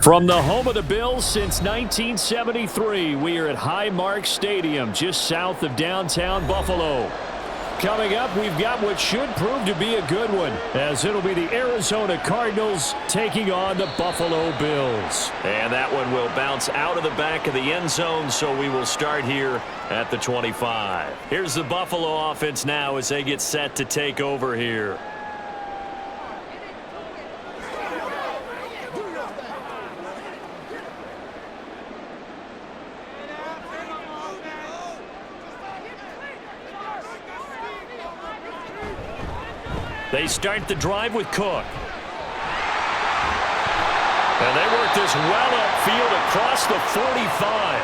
From the home of the Bills since 1973, we are at Highmark Stadium, just south of downtown Buffalo. Coming up, we've got what should prove to be a good one, as it'll be the Arizona Cardinals taking on the Buffalo Bills. And that one will bounce out of the back of the end zone, so we will start here at the 25. Here's the Buffalo offense now as they get set to take over here. They start the drive with Cook. And they work this well upfield across the 45.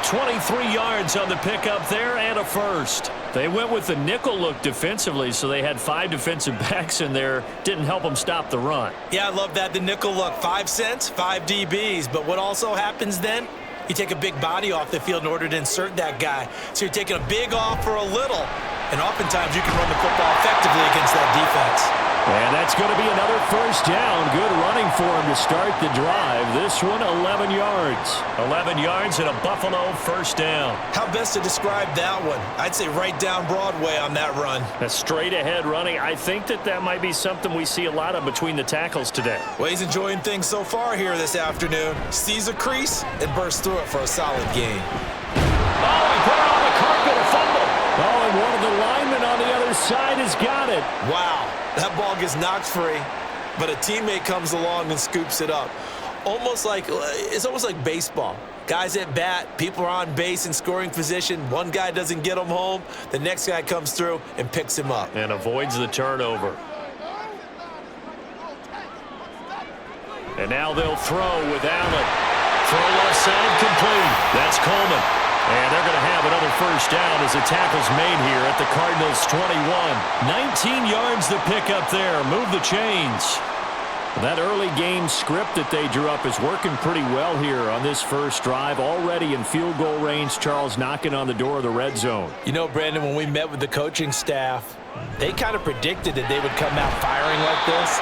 23 yards on the pickup there and a first. They went with the nickel look defensively, so they had 5 defensive backs in there. Didn't help them stop the run. Yeah, I love that. The nickel look, 5 cents, 5 DBs. But what also happens then? You take a big body off the field in order to insert that guy. So you're taking a big off for a little. And oftentimes you can run the football effectively against that defense. And that's going to be another first down. Good running for him to start the drive. This one, 11 yards. 11 yards and a Buffalo first down. How best to describe that one? I'd say right down Broadway on that run. A straight-ahead running. I think that might be something we see a lot of between the tackles today. Well, he's enjoying things so far here this afternoon. Sees a crease and bursts through it for a solid gain. Oh, he put it on the carpet, a fumble. Oh, and one of the linemen on the other side has got it. Wow, that ball gets knocked free, but a teammate comes along and scoops it up. It's almost like baseball. Guys at bat, people are on base in scoring position. One guy doesn't get him home. The next guy comes through and picks him up. And avoids the turnover. And now they'll throw with Allen. Throw left side complete. That's Coleman. And they're going to have another first down as the tackle's made here at the Cardinals' 21. 19 yards to pick up there. Move the chains. That early game script that they drew up is working pretty well here on this first drive. Already in field goal range, Charles knocking on the door of the red zone. You know, Brandon, when we met with the coaching staff, they kind of predicted that they would come out firing like this.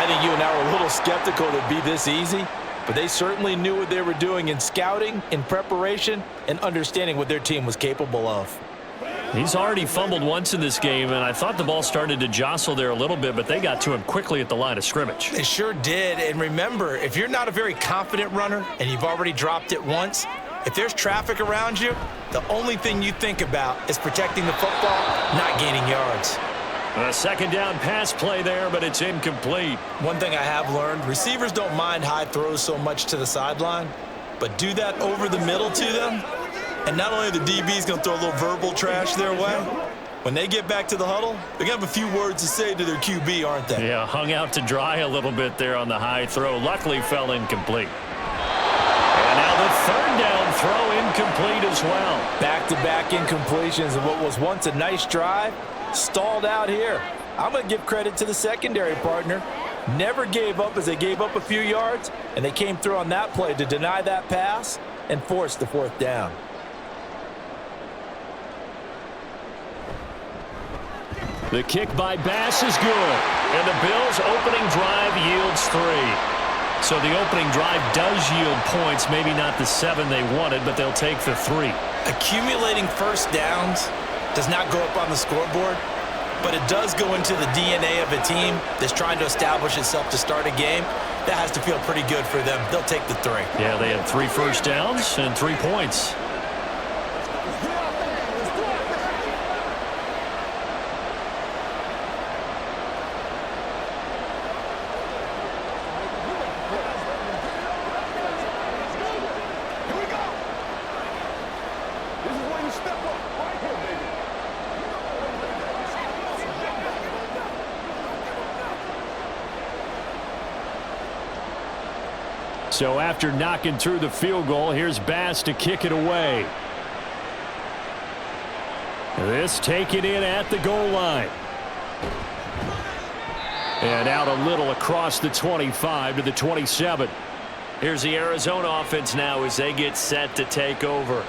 I think you and I were a little skeptical that it'd be this easy. But they certainly knew what they were doing in scouting, in preparation, and understanding what their team was capable of. He's already fumbled once in this game, and I thought the ball started to jostle there a little bit, but they got to him quickly at the line of scrimmage. They sure did. And remember, if you're not a very confident runner and you've already dropped it once, if there's traffic around you, the only thing you think about is protecting the football, not gaining yards. A second down pass play there, but it's incomplete. One thing I have learned, receivers don't mind high throws so much to the sideline, but do that over the middle to them, and not only are the DBs going to throw a little verbal trash their way, when they get back to the huddle, they're going to have a few words to say to their QB, aren't they? Yeah, hung out to dry a little bit there on the high throw. Luckily fell incomplete. And now the third down throw incomplete as well. Back-to-back incompletions of what was once a nice drive. Stalled out here. I'm going to give credit to the secondary partner. Never gave up as they gave up a few yards, and they came through on that play to deny that pass and force the fourth down. The kick by Bass is good, and the Bills' opening drive yields 3. So the opening drive does yield points, maybe not the 7 they wanted, but they'll take the 3. Accumulating first downs does not go up on the scoreboard, but it does go into the DNA of a team that's trying to establish itself to start a game. That has to feel pretty good for them. They'll take the 3. Yeah, they had 3 first downs and 3 points. So after knocking through the field goal, here's Bass to kick it away. This taken in at the goal line. And out a little across the 25 to the 27. Here's the Arizona offense now as they get set to take over.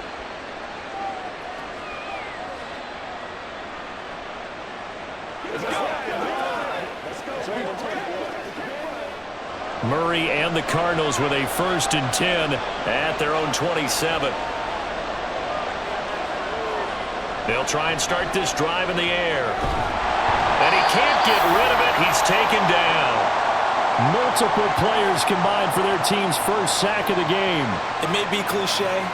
Murray and the Cardinals with a 1st and 10 at their own 27. They'll try and start this drive in the air. And he can't get rid of it. He's taken down. Multiple players combined for their team's first sack of the game. It may be cliche,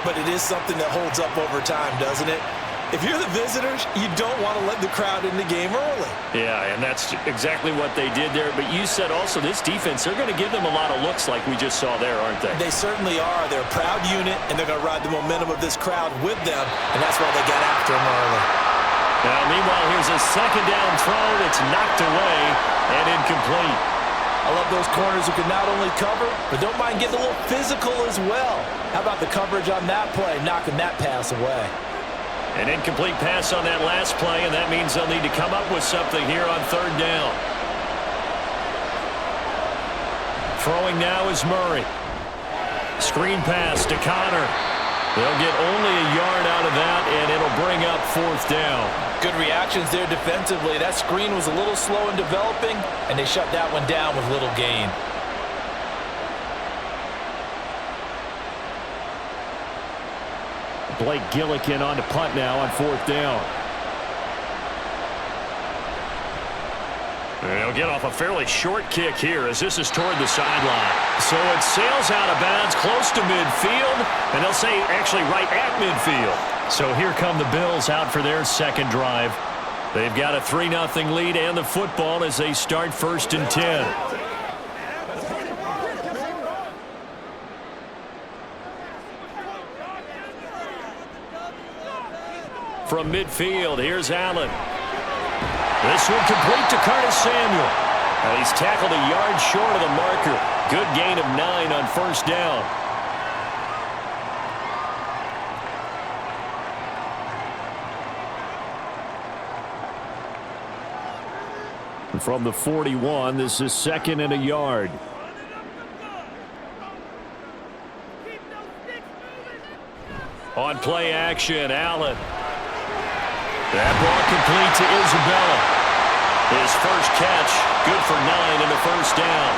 but it is something that holds up over time, doesn't it? If you're the visitors, you don't want to let the crowd in the game early. Yeah, and that's exactly what they did there. But you said also this defense, they're going to give them a lot of looks like we just saw there, aren't they? They certainly are. They're a proud unit, and they're going to ride the momentum of this crowd with them, and that's why they got after them early. Now, meanwhile, here's a 2nd down throw that's knocked away and incomplete. I love those corners who can not only cover, but don't mind getting a little physical as well. How about the coverage on that play, knocking that pass away? An incomplete pass on that last play, and that means they'll need to come up with something here on 3rd down. Throwing now is Murray. Screen pass to Connor. They'll get only a yard out of that, and it'll bring up 4th down. Good reactions there defensively. That screen was a little slow in developing, and they shut that one down with little gain. Blake Gillikin on to punt now on 4th down. They'll get off a fairly short kick here as this is toward the sideline. So it sails out of bounds close to midfield, and they'll say actually right at midfield. So here come the Bills out for their 2nd drive. They've got a 3-0 lead and the football as they start 1st and 10. From midfield, here's Allen. This one complete to Curtis Samuel. And he's tackled a yard short of the marker. Good gain of 9 on 1st down. From the 41, this is 2nd and a yard. On play action, Allen. That ball complete to Isabella. His first catch, good for 9 and a 1st down.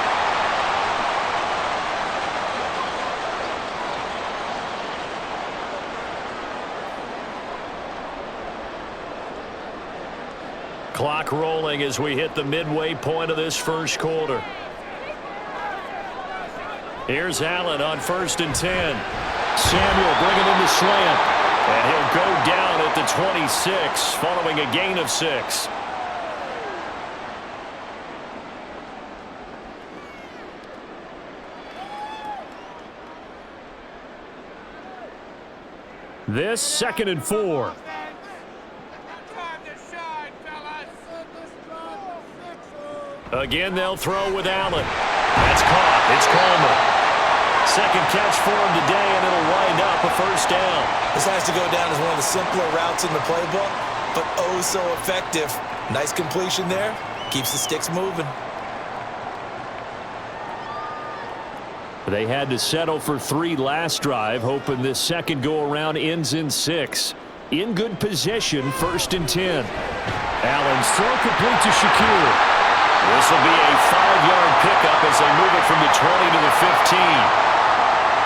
Clock rolling as we hit the midway point of this 1st quarter. Here's Allen on 1st and 10. Samuel bringing in the slant. And he'll go down at the 26 following a gain of 6. This 2nd and 4. Again, they'll throw with Allen. That's caught. It's Coleman. 2nd catch for him today, and it'll wind up a 1st down. This has to go down as one of the simpler routes in the playbook, but oh so effective. Nice completion there. Keeps the sticks moving. They had to settle for 3 last drive, hoping this 2nd go-around ends in 6. In good position, 1st and 10. Allen's throw complete to Shakir. This will be a 5-yard pickup as they move it from the 20 to the 15.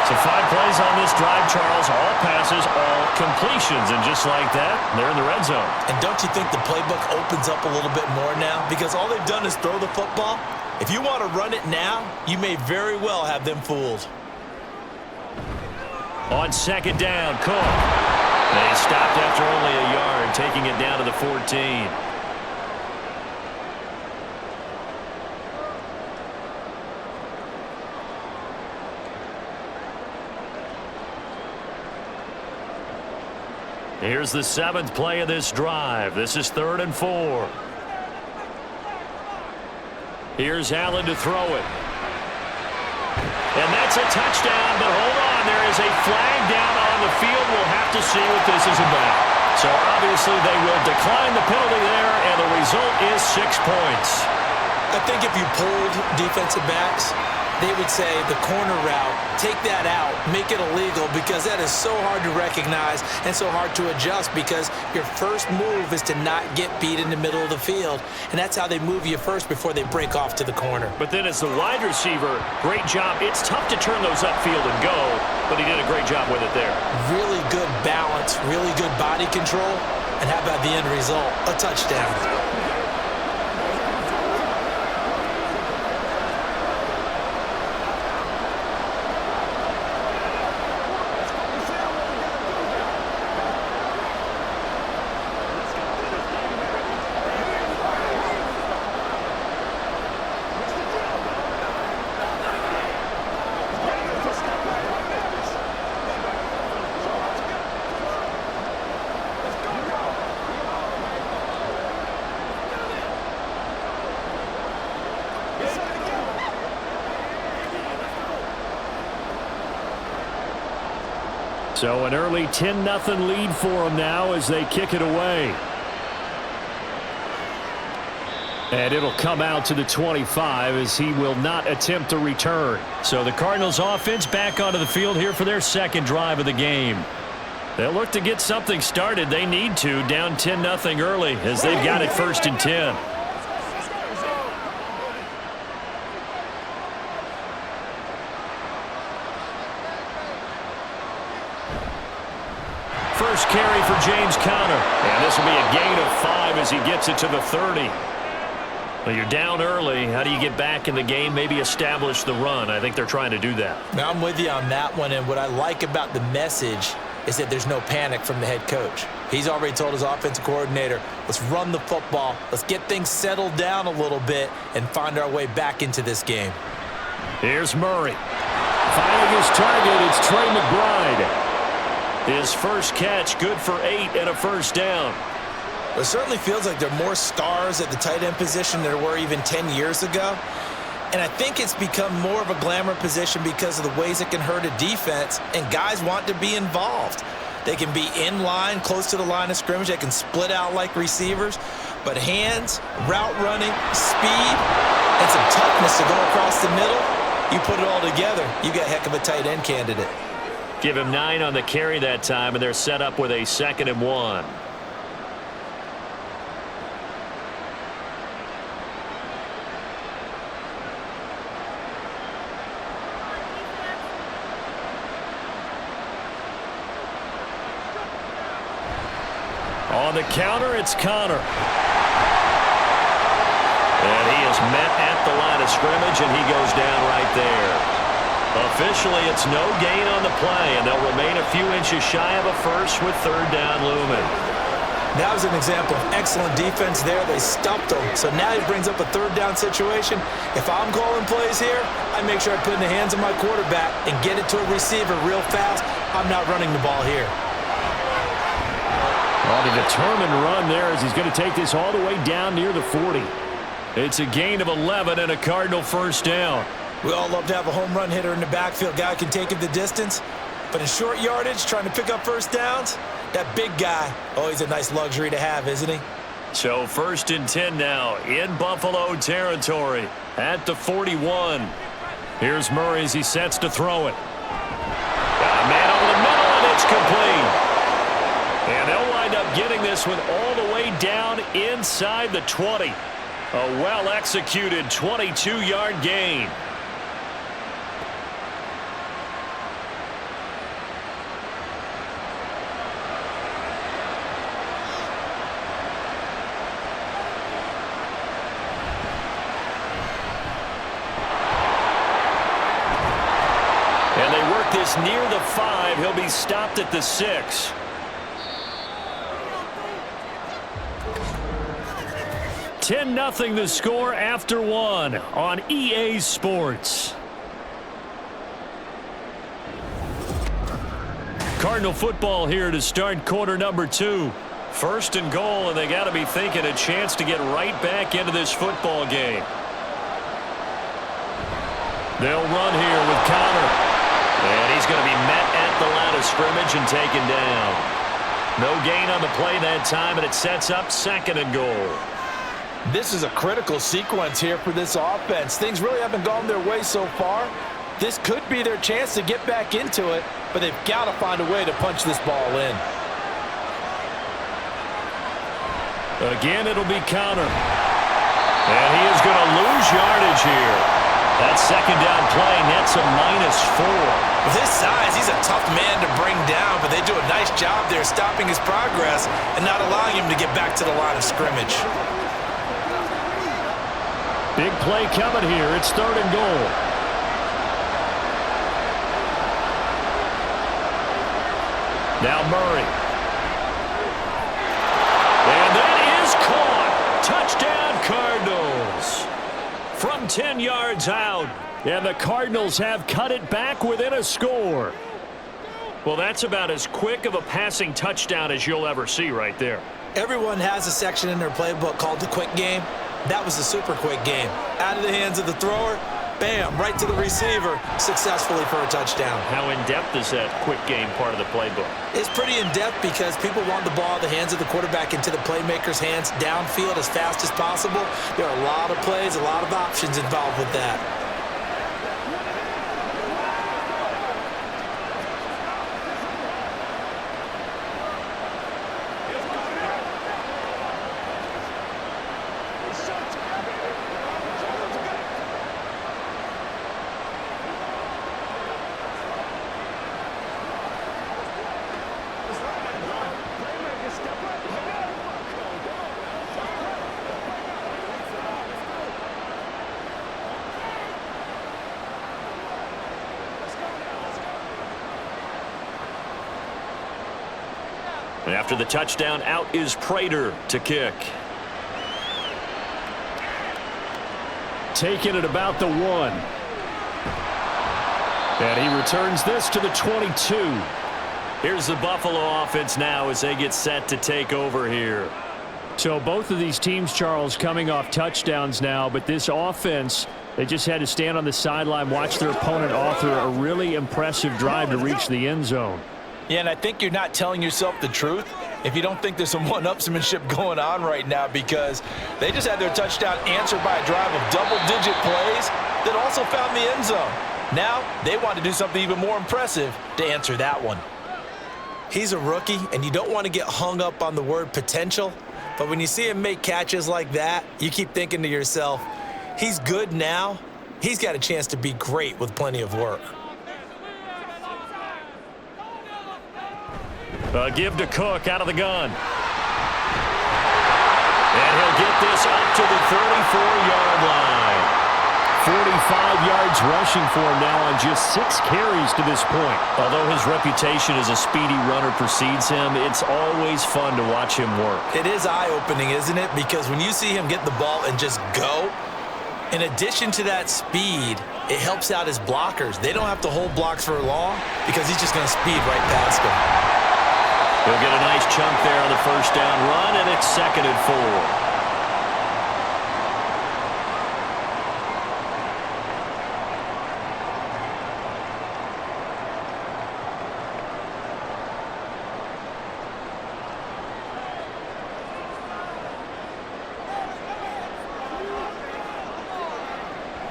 So 5 plays on this drive, Charles. All passes, all completions. And just like that, they're in the red zone. And don't you think the playbook opens up a little bit more now? Because all they've done is throw the football. If you want to run it now, you may very well have them fooled. On 2nd down, Cook. They stopped after only a yard, taking it down to the 14. Here's the 7th play of this drive. This is 3rd and 4. Here's Allen to throw it. And that's a touchdown, but hold on. There is a flag down on the field. We'll have to see what this is about. So obviously they will decline the penalty there, and the result is 6 points. I think if you polled defensive backs, they would say the corner route, take that out, make it illegal, because that is so hard to recognize and so hard to adjust, because your first move is to not get beat in the middle of the field, and that's how they move you first before they break off to the corner. But then as the wide receiver, great job. It's tough to turn those upfield and go, but he did a great job with it there. Really good balance, really good body control, and how about the end result? A touchdown. So an early 10-0 lead for them now as they kick it away. And it'll come out to the 25 as he will not attempt to return. So the Cardinals offense back onto the field here for their second drive of the game. They'll look to get something started. They need to, down 10-0 early as they've got it 1st and 10. First carry for James Conner. And this will be a gain of 5 as he gets it to the 30. Well, you're down early. How do you get back in the game, maybe establish the run? I think they're trying to do that. Now, I'm with you on that one, and what I like about the message is that there's no panic from the head coach. He's already told his offensive coordinator, let's run the football, let's get things settled down a little bit and find our way back into this game. Here's Murray. Finding his target, it's Trey McBride. His first catch, good for 8 and a first down. It certainly feels like there are more stars at the tight end position than there were even 10 years ago. And I think it's become more of a glamour position because of the ways it can hurt a defense, and guys want to be involved. They can be in line, close to the line of scrimmage. They can split out like receivers. But hands, route running, speed, and some toughness to go across the middle, you put it all together, you got a heck of a tight end candidate. Give him 9 on the carry that time, and they're set up with a 2nd and 1. On the counter, it's Conner. And he is met at the line of scrimmage, and he goes down right there. Officially, it's no gain on the play, and they'll remain a few inches shy of a first with 3rd down looming. That was an example of excellent defense there. They stumped him. So now he brings up a 3rd down situation. If I'm calling plays here, I make sure I put it in the hands of my quarterback and get it to a receiver real fast. I'm not running the ball here. On a determined run there as he's going to take this all the way down near the 40. It's a gain of 11 and a Cardinal first down. We all love to have a home run hitter in the backfield. Guy can take it the distance. But in short yardage, trying to pick up first downs, that big guy, oh, he's a nice luxury to have, isn't he? So 1st and 10 now in Buffalo territory at the 41. Here's Murray as he sets to throw it. Got a man over the middle, and it's complete. And they'll wind up getting this one all the way down inside the 20. A well-executed 22-yard gain. And they work this near the 5. He'll be stopped at the 6. (10-0) the score after 1 on EA Sports. Cardinal football here to start quarter number 2. 1st and goal, and they got to be thinking a chance to get right back into this football game. They'll run here with Conner. And he's going to be met at the line of scrimmage and taken down. No gain on the play that time, and it sets up 2nd and goal. This is a critical sequence here for this offense. Things really haven't gone their way so far. This could be their chance to get back into it, but they've got to find a way to punch this ball in. Again, it'll be counter. And he is going to lose yardage here. That second down play nets a -4. With his size, he's a tough man to bring down, but they do a nice job there stopping his progress and not allowing him to get back to the line of scrimmage. Big play coming here. It's 3rd and goal. Now Murray. And that is caught. Touchdown, Cardinals. From 10 yards out. And the Cardinals have cut it back within a score. Well, that's about as quick of a passing touchdown as you'll ever see right there. Everyone has a section in their playbook called the quick game. That was the super quick game. Out of the hands of the thrower, bam, right to the receiver, successfully for a touchdown. How in-depth is that quick game part of the playbook? It's pretty in-depth because people want the ball in the hands of the quarterback into the playmaker's hands downfield as fast as possible. There are a lot of plays, a lot of options involved with that. After the touchdown, out is Prater to kick. Taking it about the 1. And he returns this to the 22. Here's the Buffalo offense now as they get set to take over here. So both of these teams, Charles, coming off touchdowns now, but this offense, they just had to stand on the sideline, watch their opponent author a really impressive drive to reach the end zone. Yeah, and I think you're not telling yourself the truth if you don't think there's some one-upsmanship going on right now, because they just had their touchdown answered by a drive of double-digit plays that also found the end zone. Now they want to do something even more impressive to answer that one. He's a rookie, and you don't want to get hung up on the word potential, but when you see him make catches like that, you keep thinking to yourself, he's good now. He's got a chance to be great with plenty of work. Give to Cook out of the gun. And he'll get this up to the 34-yard line. 45 yards rushing for him now on just 6 carries to this point. Although his reputation as a speedy runner precedes him, it's always fun to watch him work. It is eye-opening, isn't it? Because when you see him get the ball and just go, in addition to that speed, it helps out his blockers. They don't have to hold blocks for long because he's just going to speed right past them. He'll get a nice chunk there on the first down run, and it's 2nd and 4.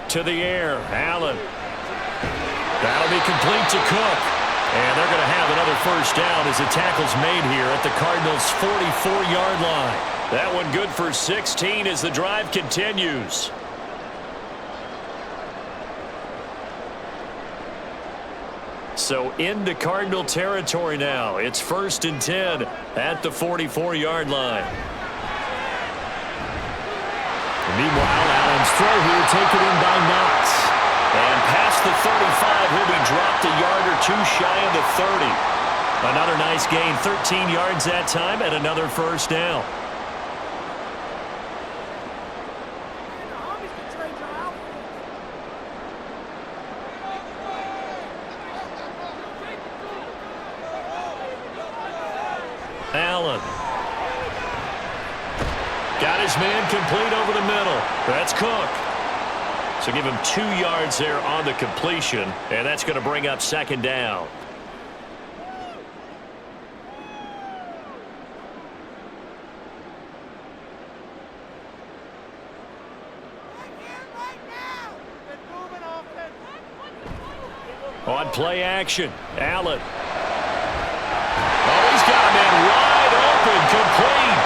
To the air, Allen. That'll be complete to Cook. And they're going to have another first down as the tackle's made here at the Cardinals' 44-yard line. That one good for 16 as the drive continues. So into Cardinal territory now. It's 1st and 10 at the 44-yard line. Meanwhile, Allen's throw here taken in by Knox. And past the 35, he'll be dropped a yard or 2 shy of the 30. Another nice gain, 13 yards that time, and another first down. Allen. Got his man complete over the middle. That's Cook. So give him 2 yards there on the completion, and that's going to bring up 2nd down. On play action, Allen. Oh, he's got a man wide open, complete.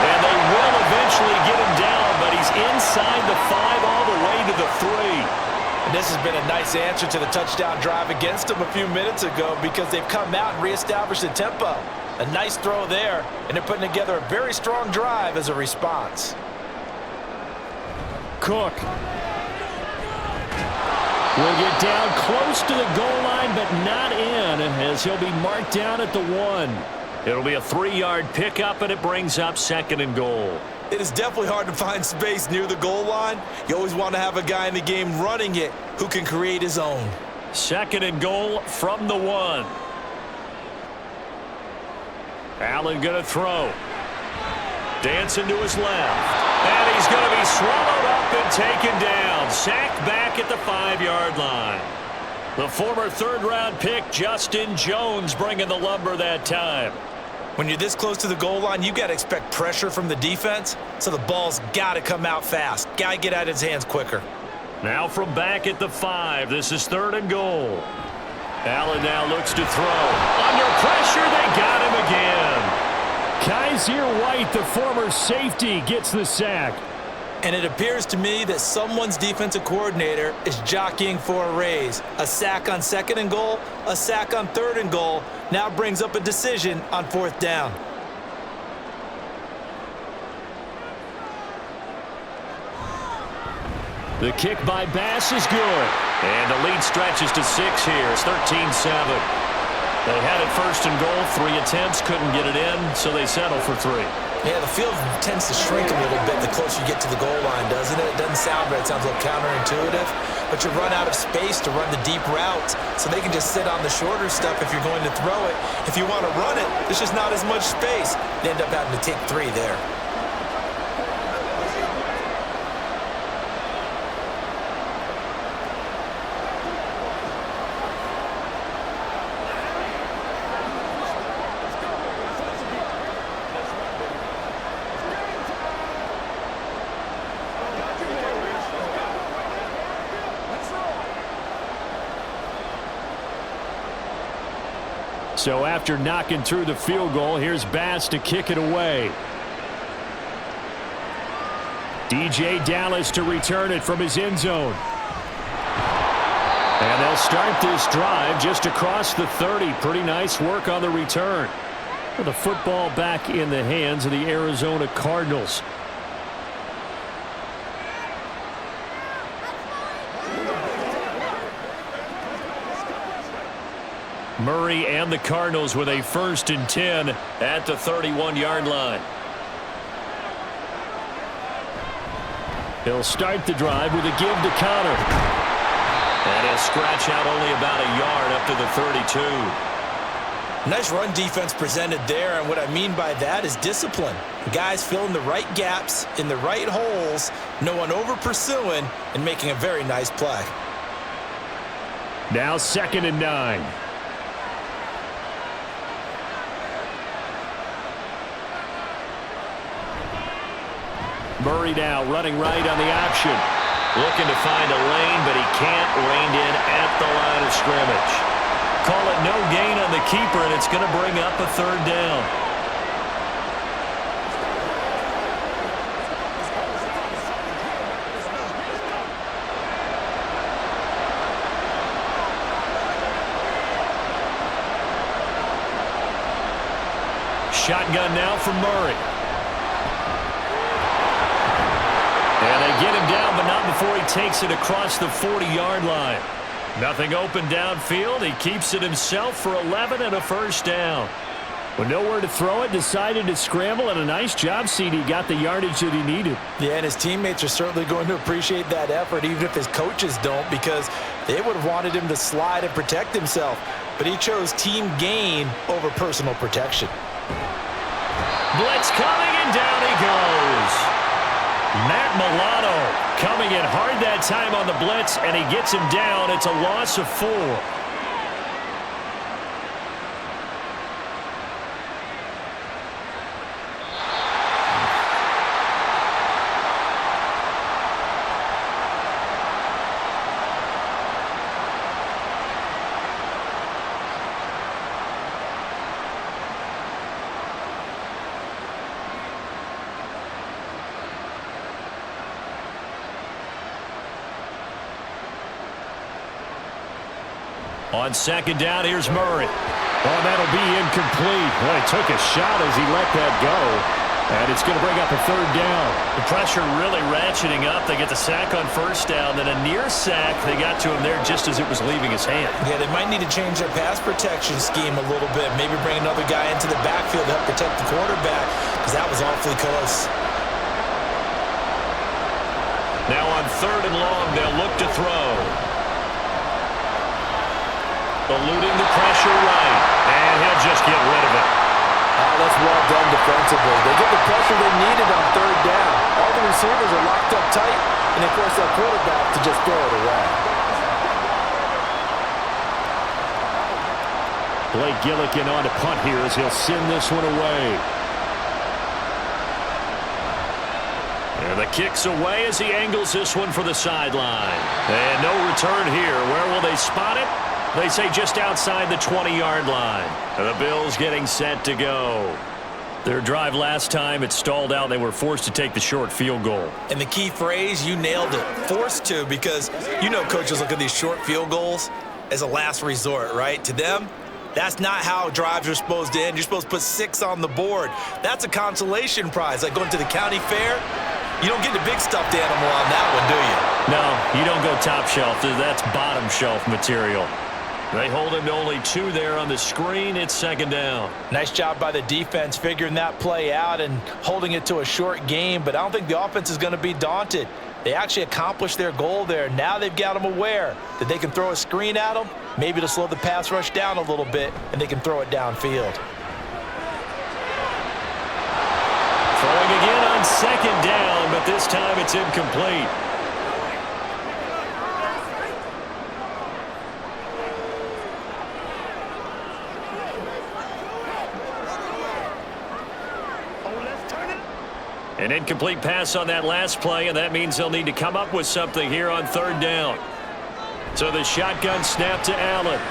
And they will eventually get him down, but he's inside the 5 all the way to the 3. And this has been a nice answer to the touchdown drive against them a few minutes ago because they've come out and reestablished the tempo. A nice throw there, and they're putting together a very strong drive as a response. Cook will get down close to the goal line, but not in, as he'll be marked down at the 1. It'll be a 3-yard pickup, and it brings up 2nd and goal. It is definitely hard to find space near the goal line. You always want to have a guy in the game running it who can create his own. 2nd and goal from the 1. Allen going to throw. Dancing to his left. And he's going to be swallowed up and taken down. Sacked back at the 5-yard line. The former 3rd-round pick, Justin Jones, bringing the lumber that time. When you're this close to the goal line, you got to expect pressure from the defense, so the ball's got to come out fast. Got to get out of his hands quicker. Now from back at the 5, this is 3rd and goal. Allen now looks to throw. Under pressure, they got him again. Kaiser White, the former safety, gets the sack. And it appears to me that someone's defensive coordinator is jockeying for a raise. A sack on 2nd and goal, a sack on 3rd and goal, now brings up a decision on 4th down. The kick by Bass is good. And the lead stretches to 6 here. It's 13-7. They had it 1st and goal, 3 attempts, couldn't get it in, so they settle for 3. Yeah, the field tends to shrink a little bit the closer you get to the goal line, doesn't it? It doesn't sound right. It sounds a little counterintuitive. But you run out of space to run the deep routes, so they can just sit on the shorter stuff if you're going to throw it. If you want to run it, there's just not as much space. They end up having to take 3 there. So after knocking through the field goal, here's Bass to kick it away. DJ Dallas to return it from his end zone. And they'll start this drive just across the 30. Pretty nice work on the return. The football back in the hands of the Arizona Cardinals. Murray and the Cardinals with a 1st and 10 at the 31-yard line. He'll start the drive with a give to Connor. And he'll scratch out only about a yard up to the 32. Nice run defense presented there, and what I mean by that is discipline. Guys filling the right gaps in the right holes, no one over pursuing, and making a very nice play. Now 2nd and 9. Murray now running right on the option. Looking to find a lane, but he can't. Reined in at the line of scrimmage. Call it no gain on the keeper, and it's going to bring up a 3rd down. Shotgun now from Murray. And they get him down, but not before he takes it across the 40-yard line. Nothing open downfield. He keeps it himself for 11 and a 1st down. With nowhere to throw it, decided to scramble, and a nice job, CD. Got the yardage that he needed. Yeah, and his teammates are certainly going to appreciate that effort, even if his coaches don't, because they would have wanted him to slide and protect himself. But he chose team gain over personal protection. Blitz coming, and down he goes. Matt Milano coming in hard that time on the blitz, and he gets him down. It's a loss of 4. On second down, here's Murray. Oh, that'll be incomplete. Well, he took a shot as he let that go. And it's going to bring up a third down. The pressure really ratcheting up. They get the sack on first down. Then a near sack. They got to him there just as it was leaving his hand. Yeah, they might need to change their pass protection scheme a little bit. Maybe bring another guy into the backfield to help protect the quarterback, because that was awfully close. Now on third and long, they'll look to throw. Eluding the pressure right. And he'll just get rid of it. Oh, that's well done defensively. They get the pressure they needed on third down. All the receivers are locked up tight, and they force that quarterback to just throw it away. Blake Gillikin on to punt here as he'll send this one away. And the kick's away as he angles this one for the sideline. And no return here. Where will they spot it? They say just outside the 20-yard line. And the Bills getting set to go. Their drive last time, it stalled out. They were forced to take the short field goal. And the key phrase, you nailed it. Forced to, because you know coaches look at these short field goals as a last resort, right? To them, that's not how drives are supposed to end. You're supposed to put 6 on the board. That's a consolation prize. Like going to the county fair, you don't get the big stuffed animal on that one, do you? No, you don't go top shelf. That's bottom shelf material. They hold him to only 2 there on the screen. It's second down. Nice job by the defense figuring that play out and holding it to a short game, but I don't think the offense is going to be daunted. They actually accomplished their goal there. Now they've got them aware that they can throw a screen at them, maybe to slow the pass rush down a little bit, and they can throw it downfield. Throwing again on second down, but this time it's incomplete. An incomplete pass on that last play, and that means they'll need to come up with something here on third down. So the shotgun snap to Allen.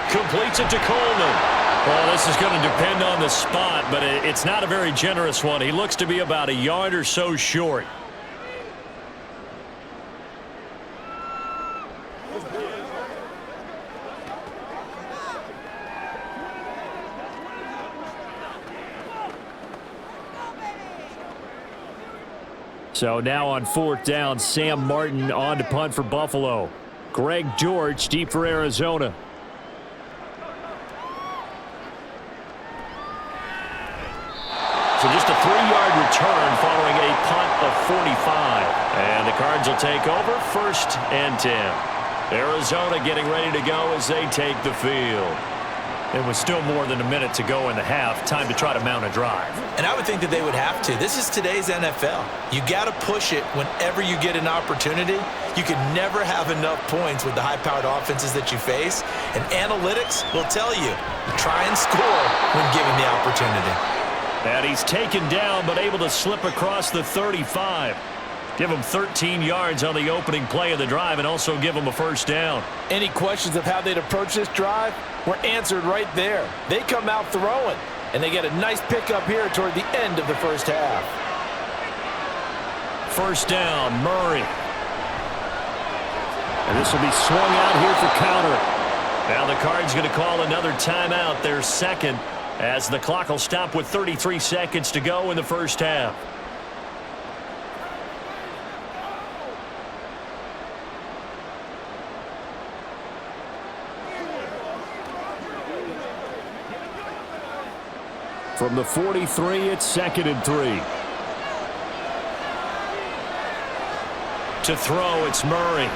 Completes it to Coleman. Well, this is going to depend on the spot, but it's not a very generous one. He looks to be about a yard or so short. So now on fourth down, Sam Martin on to punt for Buffalo. Greg George deep for Arizona. So just a 3-yard return following a punt of 45. And the Cards will take over 1st and 10. Arizona getting ready to go as they take the field. It was still more than a minute to go in the half. Time to try to mount a drive. And I would think that they would have to. This is today's NFL. You got to push it whenever you get an opportunity. You can never have enough points with the high-powered offenses that you face. And analytics will tell you, try and score when given the opportunity. And he's taken down, but able to slip across the 35. Give him 13 yards on the opening play of the drive and also give him a first down. Any questions of how they'd approach this drive were answered right there. They come out throwing, and they get a nice pickup here toward the end of the first half. First down, Murray. And this will be swung out here for counter. Now the Cards going to call another timeout, their second, as the clock will stop with 33 seconds to go in the first half. From the 43, it's 2nd and 3. To throw, it's Murray.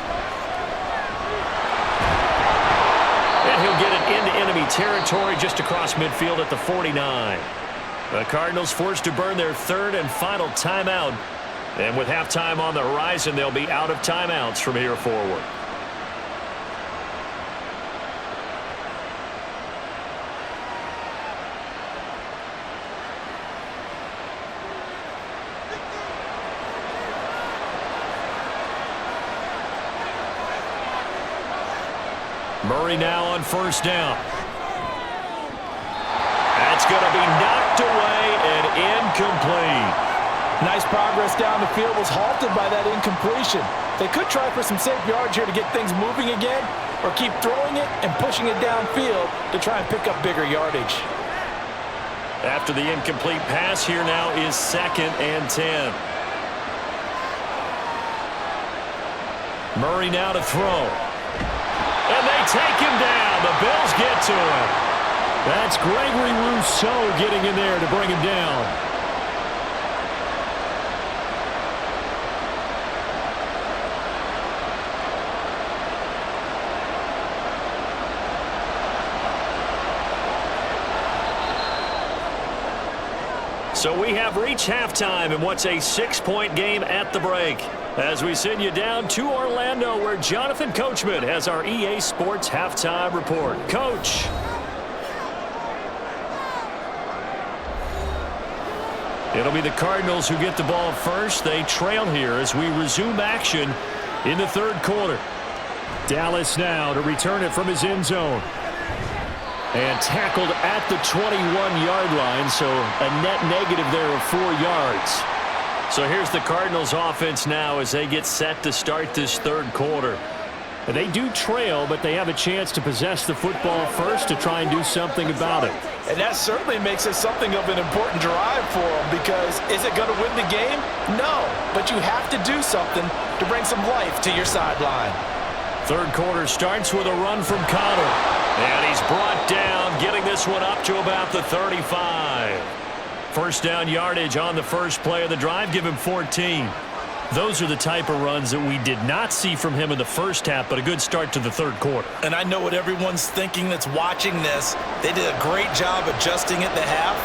And he'll get it into enemy territory just across midfield at the 49. The Cardinals forced to burn their 3rd and final timeout. And with halftime on the horizon, they'll be out of timeouts from here forward. Murray now on first down. That's going to be knocked away and incomplete. Nice progress down the field, was halted by that incompletion. They could try for some safe yards here to get things moving again, or keep throwing it and pushing it downfield to try and pick up bigger yardage. After the incomplete pass, here now is 2nd and 10. Murray now to throw. And they take him down. The Bills get to him. That's Gregory Rousseau getting in there to bring him down. So we have reached halftime in what's a 6-point game at the break. As we send you down to Orlando, where Jonathan Coachman has our EA Sports Halftime Report. Coach. It'll be the Cardinals who get the ball first. They trail here as we resume action in the 3rd quarter. Dallas now to return it from his end zone. And tackled at the 21-yard line, so a net negative there of 4 yards. So here's the Cardinals offense now as they get set to start this 3rd quarter. And they do trail, but they have a chance to possess the football first to try and do something about it. And that certainly makes it something of an important drive for them, because is it going to win the game? No, but you have to do something to bring some life to your sideline. 3rd quarter starts with a run from Connor. And he's brought down, getting this one up to about the 35. First down yardage on the first play of the drive, give him 14. Those are the type of runs that we did not see from him in the first half, but a good start to the 3rd quarter. And I know what everyone's thinking that's watching this. They did a great job adjusting at the half.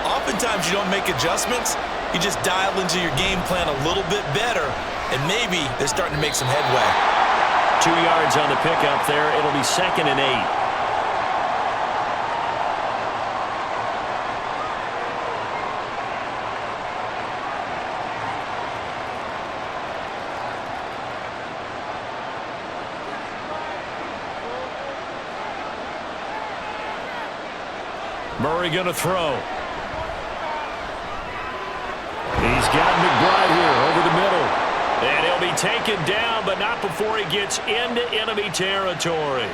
Oftentimes you don't make adjustments. You just dial into your game plan a little bit better, and maybe they're starting to make some headway. 2 yards on the pickup there. It'll be 2nd and 8. Murray going to throw. He's got McBride here over the middle. And he'll be taken down, but not before he gets into enemy territory.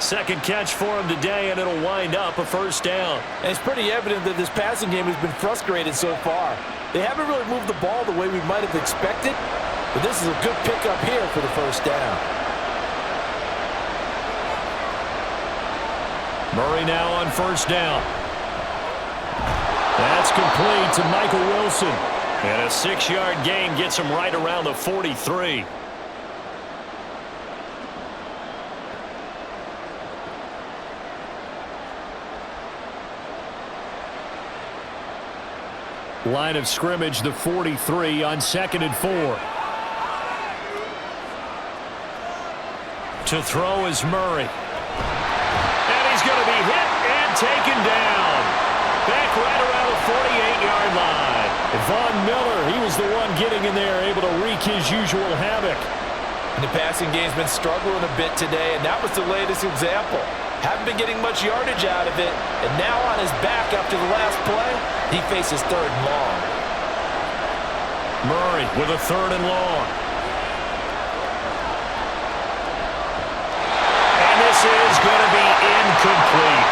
2nd catch for him today, and it'll wind up a 1st down. And it's pretty evident that this passing game has been frustrated so far. They haven't really moved the ball the way we might have expected, but this is a good pickup here for the 1st down. Murray now on 1st down. That's complete to Michael Wilson. And a 6-yard gain gets him right around the 43. Line of scrimmage, the 43 on 2nd and 4. To throw is Murray. He's going to be hit and taken down. Back right around the 48-yard line. Von Miller, he was the one getting in there, able to wreak his usual havoc. And the passing game's been struggling a bit today, and that was the latest example. Haven't been getting much yardage out of it, and now on his back after the last play, he faces 3rd and long. Murray with a 3rd and long. This is going to be incomplete.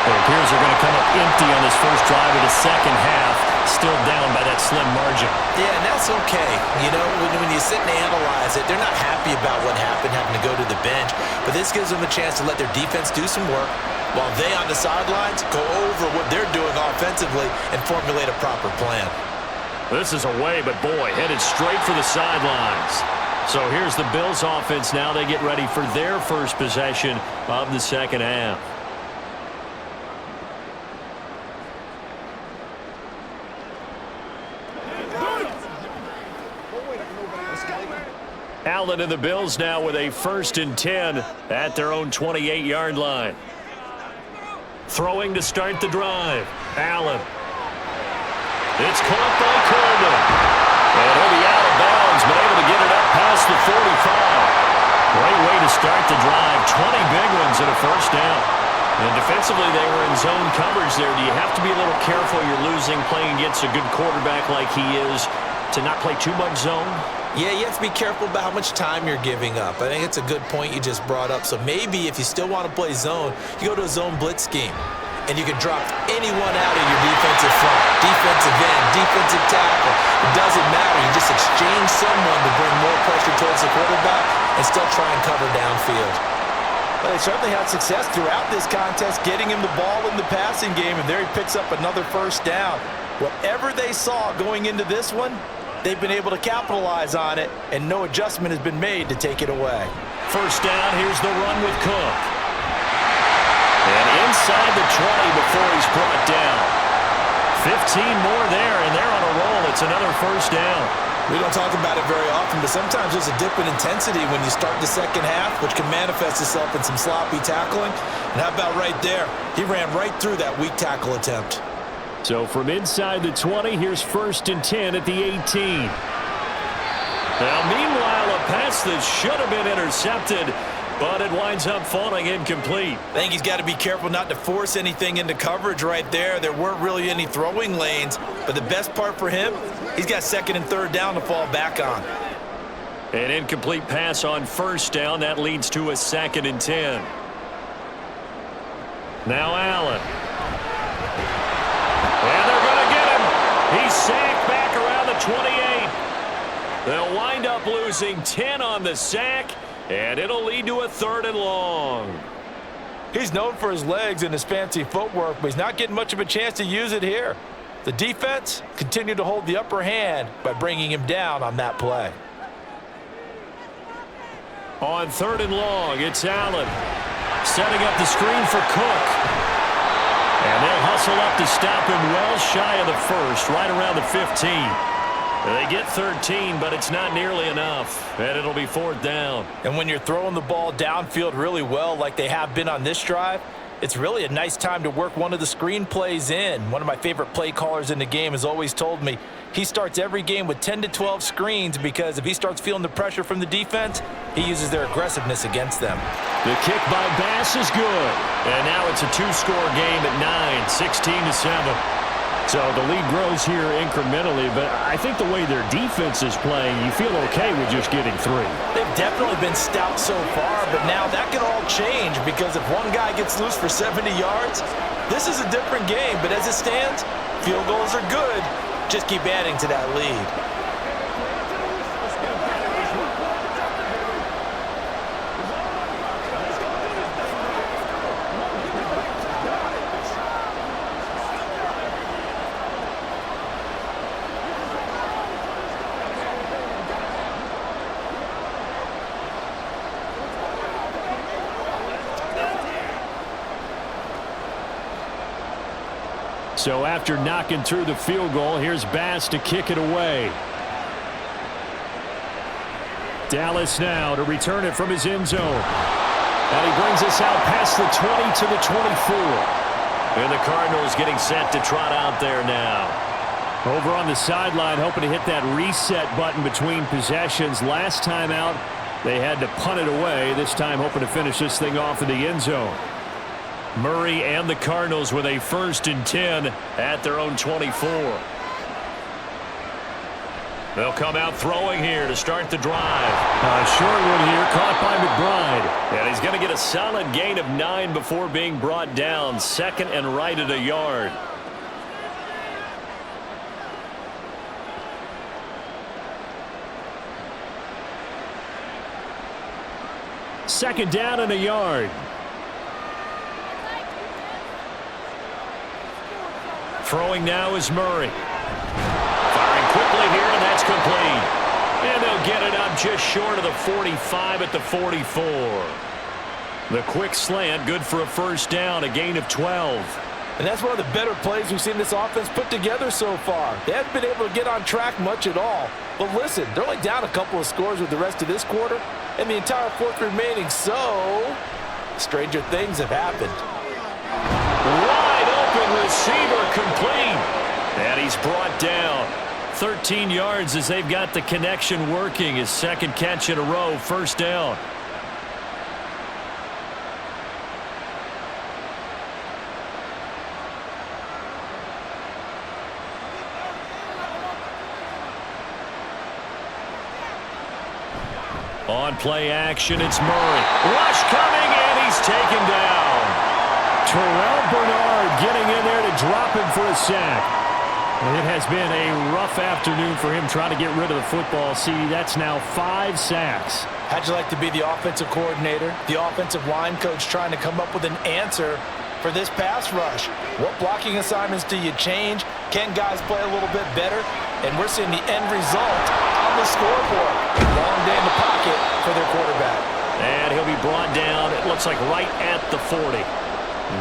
It appears they're going to come up empty on this first drive of the 2nd half. Still down by that slim margin. Yeah, and that's okay. You know, when you sit and analyze it, they're not happy about what happened, having to go to the bench. But this gives them a chance to let their defense do some work while they on the sidelines go over what they're doing offensively and formulate a proper plan. This is away, but boy, headed straight for the sidelines. So here's the Bills offense now. They get ready for their first possession of the 2nd half. Allen and the Bills now with a 1st and 10 at their own 28-yard line. Throwing to start the drive. Allen. It's caught by Coleman. And he'll be out of bounds, but able to get it up past the 45. Great way to start the drive. 20 big ones and a 1st down. And defensively, they were in zone coverage there. Do you have to be a little careful? You're losing, playing against a good quarterback like he is, to not play too much zone? Yeah, you have to be careful about how much time you're giving up. I think it's a good point you just brought up. So maybe if you still want to play zone, you go to a zone blitz scheme. And you can drop anyone out of your defensive front, defensive end, defensive tackle. It doesn't matter. You just exchange someone to bring more pressure towards the quarterback and still try and cover downfield. Well, they certainly had success throughout this contest, getting him the ball in the passing game, and there he picks up another first down. Whatever they saw going into this one, they've been able to capitalize on it, and no adjustment has been made to take it away. First down, here's the run with Cook. And inside the 20 before he's brought down. 15 more there, and they're on a roll. It's another first down. We don't talk about it very often, but sometimes there's a dip in intensity when you start the second half, which can manifest itself in some sloppy tackling. And how about right there? He ran right through that weak tackle attempt. So from inside the 20, here's 1st and 10 at the 18. Now, meanwhile, a pass that should have been intercepted, but it winds up falling incomplete. I think he's got to be careful not to force anything into coverage right there. There weren't really any throwing lanes, but the best part for him, he's got 2nd and 3rd down to fall back on. An incomplete pass on first down. That leads to a 2nd and 10. Now Allen. And they're going to get him. He's sacked back around the 28. They'll wind up losing 10 on the sack, and it'll lead to a 3rd and long. He's known for his legs and his fancy footwork, but he's not getting much of a chance to use it here. The defense continued to hold the upper hand by bringing him down on that play. On 3rd and long, it's Allen. Setting up the screen for Cook. And they'll hustle up to stop him well shy of the 1st, right around the 15. They get 13, but it's not nearly enough, and it'll be 4th down. And when you're throwing the ball downfield really well like they have been on this drive, it's really a nice time to work one of the screen plays in. One of my favorite play callers in the game has always told me he starts every game with 10 to 12 screens because if he starts feeling the pressure from the defense, he uses their aggressiveness against them. The kick by Bass is good. And now it's a 2-score game at 9, 16-7. So the lead grows here incrementally, but I think the way their defense is playing, you feel okay with just getting 3. They've definitely been stout so far, but now that can all change because if one guy gets loose for 70 yards, this is a different game. But as it stands, field goals are good. Just keep adding to that lead. So after knocking through the field goal, here's Bass to kick it away. Dallas now to return it from his end zone. And he brings us out past the 20 to the 24. And the Cardinals getting set to trot out there now. Over on the sideline, hoping to hit that reset button between possessions. Last time out, they had to punt it away. This time hoping to finish this thing off in the end zone. Murray and the Cardinals with a 1st and 10 at their own 24. They'll come out throwing here to start the drive. Short one here, caught by McBride. And he's going to get a solid gain of 9 before being brought down. 2nd and right at a yard. Second down and a yard. Throwing now is Murray. Firing quickly here, and that's complete. And they'll get it up just short of the 45 at the 44. The quick slant, good for a 1st down, a gain of 12. And that's one of the better plays we've seen this offense put together so far. They haven't been able to get on track much at all. But listen, they're only down a couple of scores with the rest of this quarter, and the entire 4th remaining. So, stranger things have happened. Wide open receiver complete. And he's brought down. 13 yards as they've got the connection working. His 2nd catch in a row, 1st down. On play action, it's Murray. Rush coming, and he's taken down. Terrell Bernard getting in there to drop him for a sack. It has been a rough afternoon for him trying to get rid of the football. See, that's now 5 sacks. How'd you like to be the offensive coordinator, the offensive line coach trying to come up with an answer for this pass rush? What blocking assignments do you change? Can guys play a little bit better? And we're seeing the end result on the scoreboard. Long day in the pocket for their quarterback. And he'll be brought down, it looks like right at the 40.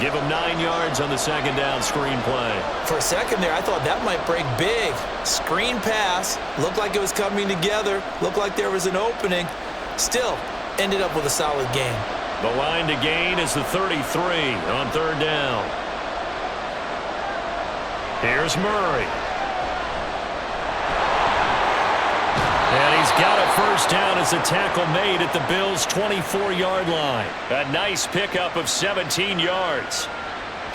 Give him 9 yards on the second down screen play. For a second there, I thought that might break big. Screen pass. Looked like it was coming together. Looked like there was an opening. Still, ended up with a solid game. The line to gain is the 33 on third down. Here's Murray. And he's got a first down as a tackle made at the Bills' 24-yard line. A nice pickup of 17 yards.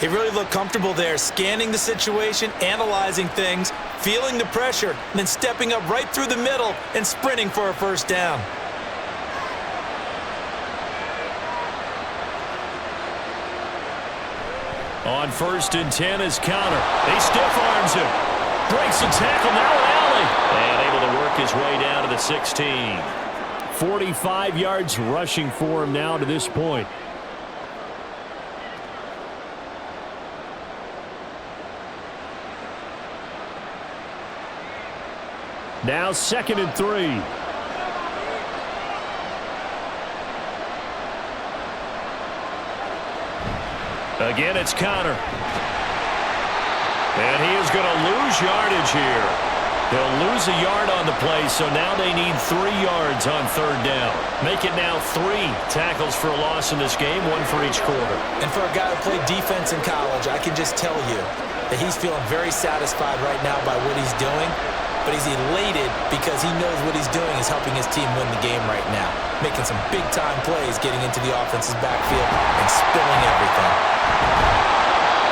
He really looked comfortable there, scanning the situation, analyzing things, feeling the pressure, and then stepping up right through the middle and sprinting for a first down. On 1st and 10 is Connor. He stiff arms him. Breaks the tackle, now an alley. And able to work his way down to the 16. 45 yards rushing for him now to this point. Now 2nd and 3. Again, it's Connor. And he is going to lose yardage here. They'll lose a yard on the play, so now they need 3 yards on third down. Make it now 3 tackles for a loss in this game, 1 for each quarter. And for a guy who played defense in college, I can just tell you that he's feeling very satisfied right now by what he's doing. But he's elated because he knows what he's doing is helping his team win the game right now. Making some big-time plays, getting into the offense's backfield and spilling everything.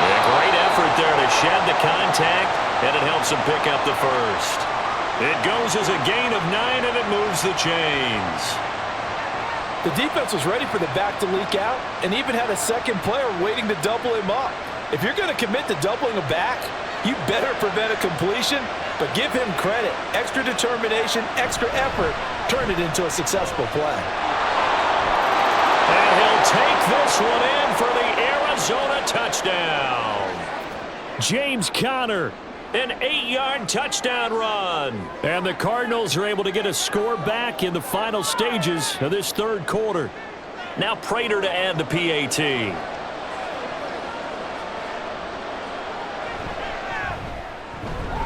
A great effort there to shed the contact, and it helps him pick up the first. It goes as a gain of 9, and it moves the chains. The defense was ready for the back to leak out and even had a second player waiting to double him up. If you're going to commit to doubling a back, you better prevent a completion, but give him credit. Extra determination, extra effort, turn it into a successful play. And he'll take this one in for the Arizona touchdown. James Conner, an 8-yard touchdown run. And the Cardinals are able to get a score back in the final stages of this third quarter. Now Prater to add the PAT.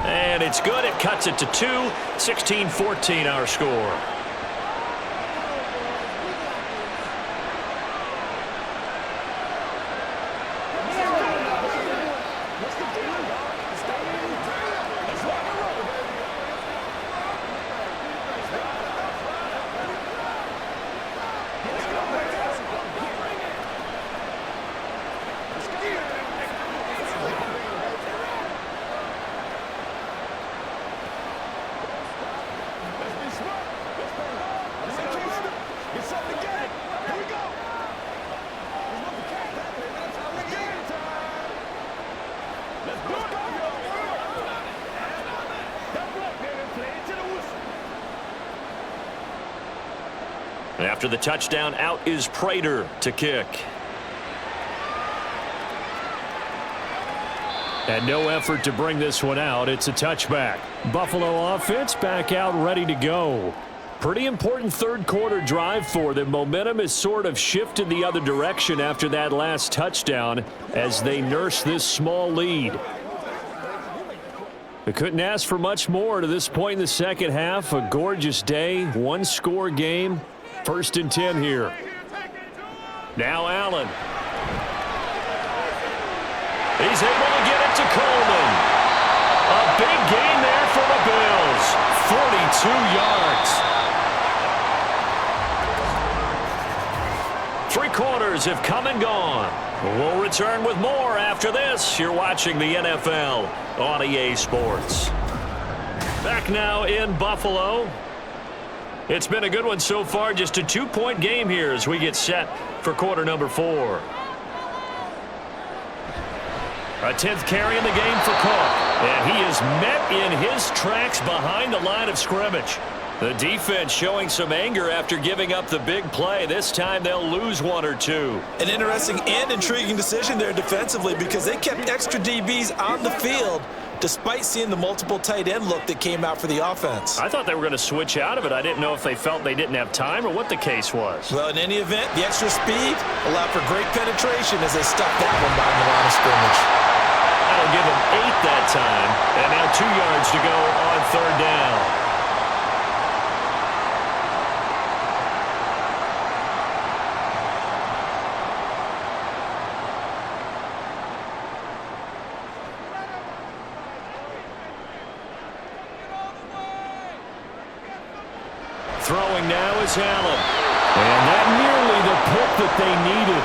And it's good. It cuts it to 2. 16-14 our score. After the touchdown, out is Prater to kick. And no effort to bring this one out. It's a touchback. Buffalo offense back out ready to go. Pretty important third quarter drive for them. Momentum has sort of shifted the other direction after that last touchdown as they nurse this small lead. They couldn't ask for much more to this point in the second half. A gorgeous day, 1-score game. 1st and 10 here. Now Allen. He's able to get it to Coleman. A big gain there for the Bills. 42 yards. 3 quarters have come and gone. We'll return with more after this. You're watching the NFL on EA Sports. Back now in Buffalo. It's been a good one so far. Just a 2-point game here as we get set for quarter number 4. A 10th carry in the game for Cook. And he is met in his tracks behind the line of scrimmage. The defense showing some anger after giving up the big play. This time they'll lose 1 or 2. An interesting and intriguing decision there defensively because they kept extra DBs on the field despite seeing the multiple tight end look that came out for the offense. I thought they were going to switch out of it. I didn't know if they felt they didn't have time or what the case was. Well, in any event, the extra speed allowed for great penetration as they stuck that one behind the line of scrimmage. That'll give them 8 that time. And now 2 yards to go on 3rd down. Throwing now is Allen. And that nearly the pick that they needed.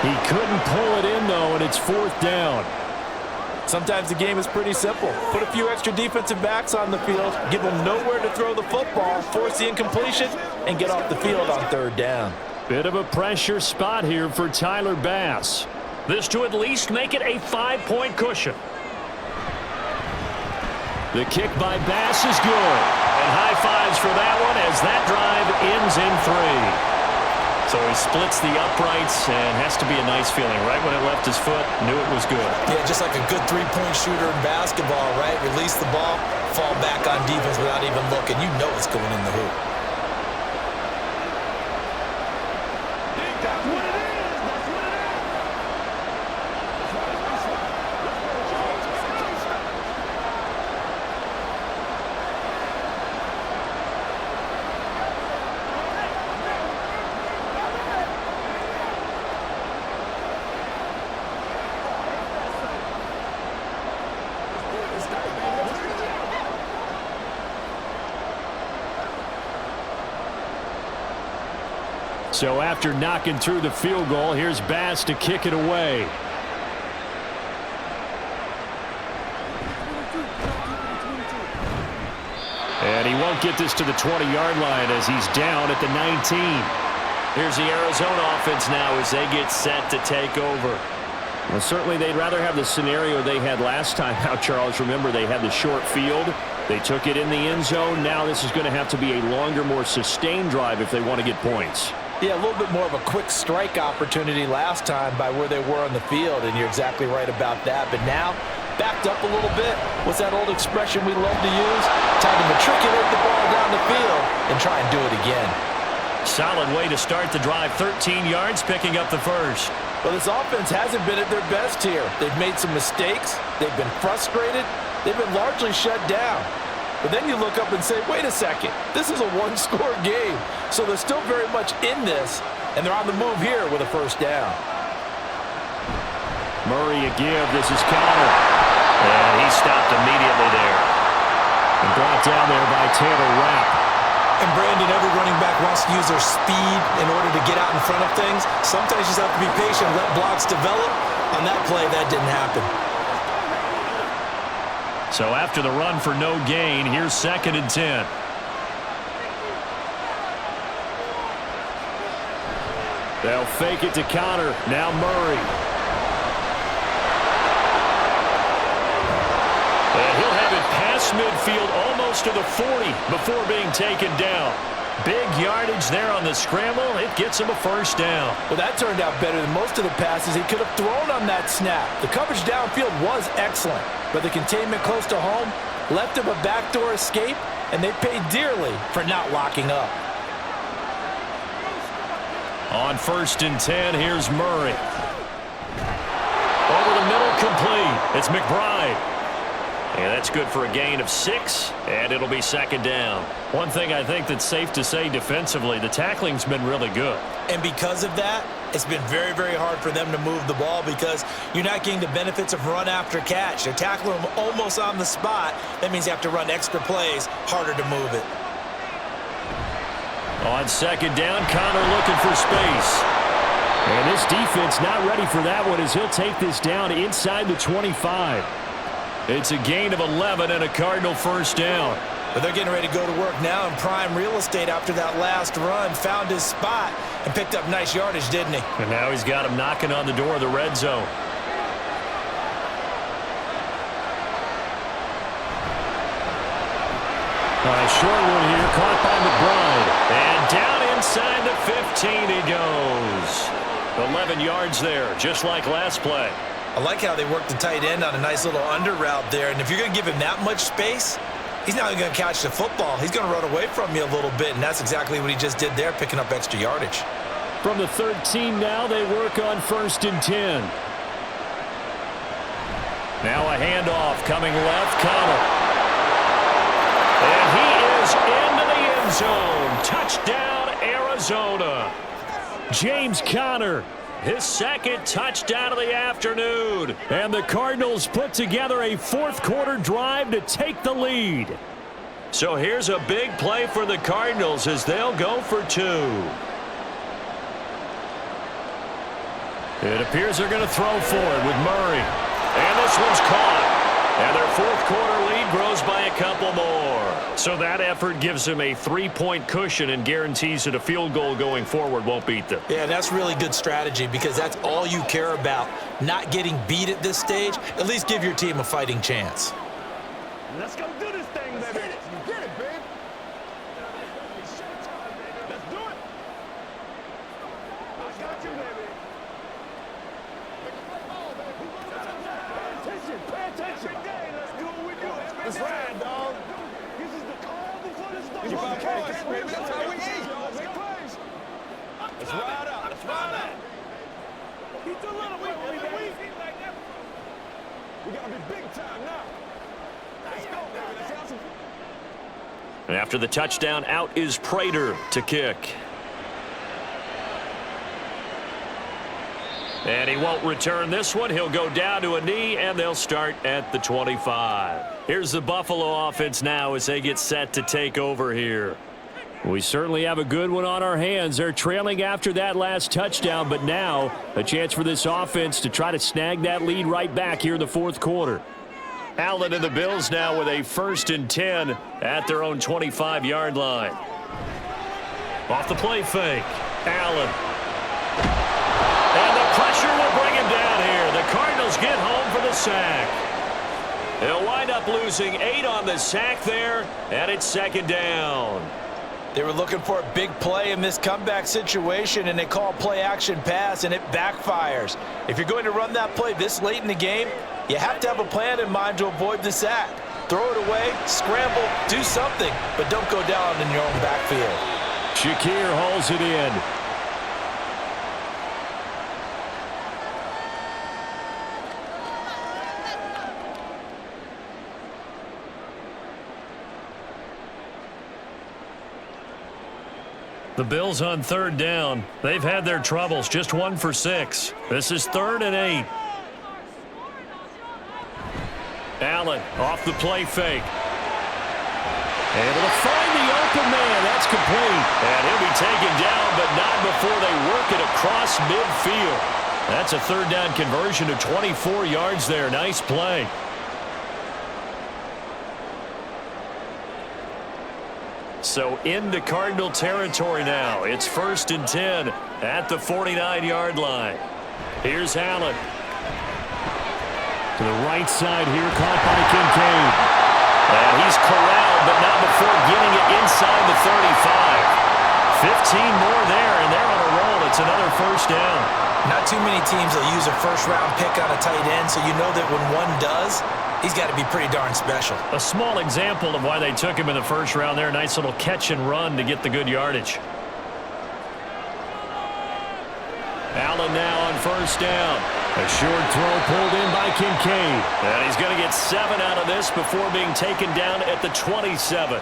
He couldn't pull it in, though, and it's 4th down. Sometimes the game is pretty simple. Put a few extra defensive backs on the field, give them nowhere to throw the football, force the incompletion, and get off the field on 3rd down. Bit of a pressure spot here for Tyler Bass. This to at least make it a 5-point cushion. The kick by Bass is good. And high fives for that one as that drive ends in 3. So he splits the uprights and has to be a nice feeling. Right when it left his foot, knew it was good. Yeah, just like a good 3-point shooter in basketball, right? Release the ball, fall back on defense without even looking. You know it's going in the hoop. So after knocking through the field goal, here's Bass to kick it away. And he won't get this to the 20-yard line as he's down at the 19. Here's the Arizona offense now as they get set to take over. Well, certainly they'd rather have the scenario they had last time out, Charles. Remember, they had the short field. They took it in the end zone. Now this is going to have to be a longer, more sustained drive if they want to get points. Yeah, a little bit more of a quick strike opportunity last time by where they were on the field, and you're exactly right about that. But now, backed up a little bit. What's that old expression we love to use? Time to matriculate the ball down the field and try and do it again. Solid way to start the drive. 13 yards, picking up the first. Well, this offense hasn't been at their best here. They've made some mistakes. They've been frustrated. They've been largely shut down. But then you look up and say, wait a second, this is a 1-score game. So they're still very much in this, and they're on the move here with a 1st down. Murray a give. This is Connor. And he stopped immediately there. And brought down there by Taylor Rapp. And Brandon, every running back wants to use their speed in order to get out in front of things. Sometimes you just have to be patient, let blocks develop. On that play, that didn't happen. So after the run for no gain, here's 2nd and 10. They'll fake it to Connor. Now Murray. And he'll have it past midfield almost to the 40 before being taken down. Big yardage there on the scramble. It gets him a 1st down. Well, that turned out better than most of the passes he could have thrown on that snap. The coverage downfield was excellent, but the containment close to home left him a backdoor escape, and they paid dearly for not locking up. On 1st and 10, here's Murray. Over the middle, complete. It's McBride. And that's good for a gain of 6, and it'll be 2nd down. One thing I think that's safe to say defensively, the tackling's been really good. And because of that, it's been very, very hard for them to move the ball because you're not getting the benefits of run after catch. They're tackling them almost on the spot. That means you have to run extra plays, harder to move it. On 2nd down, Connor looking for space. And this defense not ready for that one as he'll take this down inside the 25. It's a gain of 11 and a Cardinal 1st down. But they're getting ready to go to work now in prime real estate after that last run. Found his spot and picked up nice yardage, didn't he? And now he's got him knocking on the door of the red zone. Short one here, caught by McBride. And down inside the 15 he goes. 11 yards there, just like last play. I like how they worked the tight end on a nice little under route there. And if you're going to give him that much space, he's not going to catch the football. He's going to run away from you a little bit, and that's exactly what he just did there, picking up extra yardage. From the 13 now, they work on 1st and 10. Now a handoff coming left, Connor. And he is into the end zone. Touchdown, Arizona. James Conner, his second touchdown of the afternoon. And the Cardinals put together a fourth-quarter drive to take the lead. So here's a big play for the Cardinals as they'll go for 2. It appears they're going to throw for it with Murray. And this one's caught. And their fourth-quarter lead grows by a couple more. So that effort gives them a 3-point cushion and guarantees that a field goal going forward won't beat them. Yeah, that's really good strategy because that's all you care about. Not getting beat at this stage. At least give your team a fighting chance. Let's go do this thing, baby. You get it, babe. Let's do it. I got you, baby. Pay attention. Let's do what we do. Let's ride, dog. This is the call before the start. You're about to baby. That's how we eat. Make plays. Let's ride out. Let's ride out. He's a little bit weak. We got to be big time now. Let's go, baby. Let's have some. And after the touchdown, out is Prater to kick. And he won't return this one. He'll go down to a knee, and they'll start at the 25. Here's the Buffalo offense now as they get set to take over here. We certainly have a good one on our hands. They're trailing after that last touchdown, but now a chance for this offense to try to snag that lead right back here in the fourth quarter. Allen and the Bills now with a 1st and 10 at their own 25-yard line. Off the play fake, Allen. And the pressure will bring him down here. The Cardinals get home for the sack. They'll wind up losing 8 on the sack there, and it's 2nd down. They were looking for a big play in this comeback situation, and they call play-action pass, and it backfires. If you're going to run that play this late in the game, you have to have a plan in mind to avoid the sack. Throw it away, scramble, do something, but don't go down in your own backfield. Shakir hauls it in. The Bills on 3rd down. They've had their troubles, just 1 for 6. This is 3rd and 8. Allen off the play fake. Able to find the open man. That's complete. And he'll be taken down, but not before they work it across midfield. That's a 3rd down conversion of 24 yards there. Nice play. So into Cardinal territory now. It's 1st and 10 at the 49-yard line. Here's Allen. To the right side here, caught by Kincaid. And he's corralled, but not before getting it inside the 35. 15 more there, and they're on a roll. It's another 1st down. Not too many teams will use a first-round pick on a tight end, so you know that when one does, he's got to be pretty darn special. A small example of why they took him in the 1st round there. Nice little catch and run to get the good yardage. Allen now on 1st down. A short throw pulled in by Kincaid. And he's going to get 7 out of this before being taken down at the 27.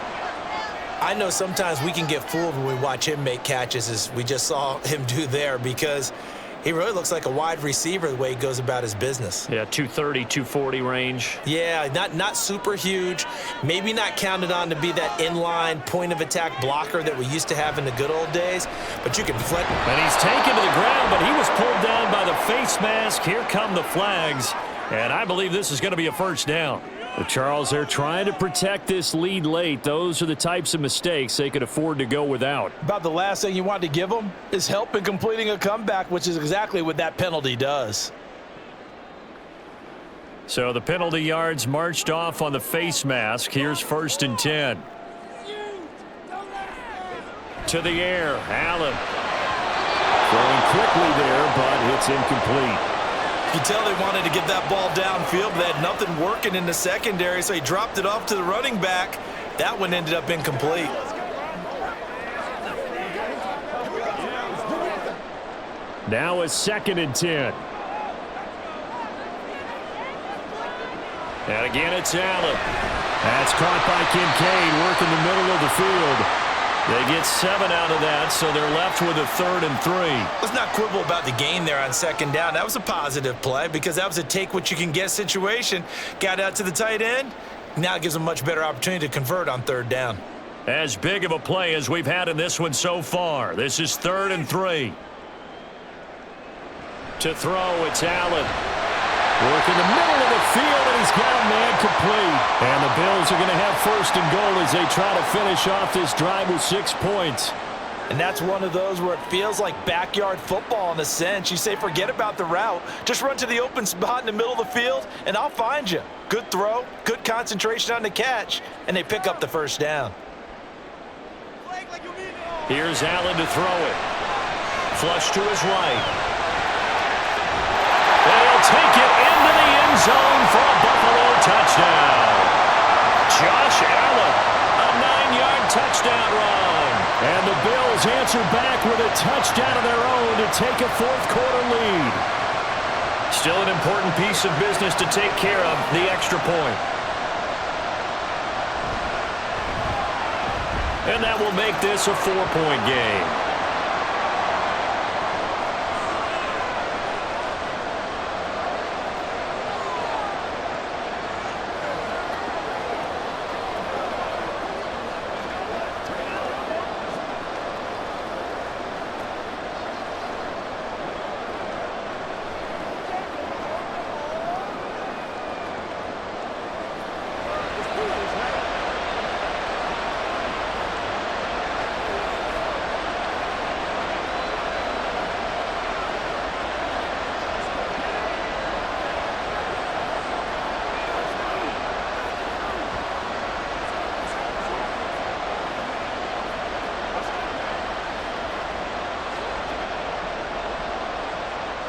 I know sometimes we can get fooled when we watch him make catches, as we just saw him do there, because he really looks like a wide receiver the way he goes about his business. Yeah, 230, 240 range. Yeah, not super huge. Maybe not counted on to be that inline point-of-attack blocker that we used to have in the good old days, but you can flip. And he's taken to the ground, but he was pulled down by the face mask. Here come the flags, and I believe this is going to be a 1st down. Charles, they're trying to protect this lead late. Those are the types of mistakes they could afford to go without. About the last thing you want to give them is help in completing a comeback, which is exactly what that penalty does. So the penalty yards marched off on the face mask. Here's 1st and 10. To the air, Allen. Throwing quickly there, but it's incomplete. You can tell they wanted to get that ball downfield, but they had nothing working in the secondary, so he dropped it off to the running back. That one ended up incomplete. Now a 2nd and 10. And again, it's Allen. That's caught by Kincaid, working the middle of the field. They get 7 out of that, so they're left with a 3rd and 3. Let's not quibble about the gain there on 2nd down. That was a positive play because that was a take-what-you-can-get situation. Got out to the tight end. Now it gives them a much better opportunity to convert on 3rd down. As big of a play as we've had in this one so far. This is 3rd and 3. To throw, it's Allen. Working the middle of the field, and he's got a man complete. And the Bills are going to have 1st and goal as they try to finish off this drive with 6 points. And that's one of those where it feels like backyard football in a sense. You say forget about the route. Just run to the open spot in the middle of the field, and I'll find you. Good throw, good concentration on the catch, and they pick up the 1st down. Here's Allen to throw it. Flush to his right. They'll take it into the end zone for a Buffalo touchdown. Josh Allen, a 9-yard touchdown run. And the Bills answer back with a touchdown of their own to take a 4th quarter lead. Still an important piece of business to take care of, the extra point. And that will make this a 4-point game.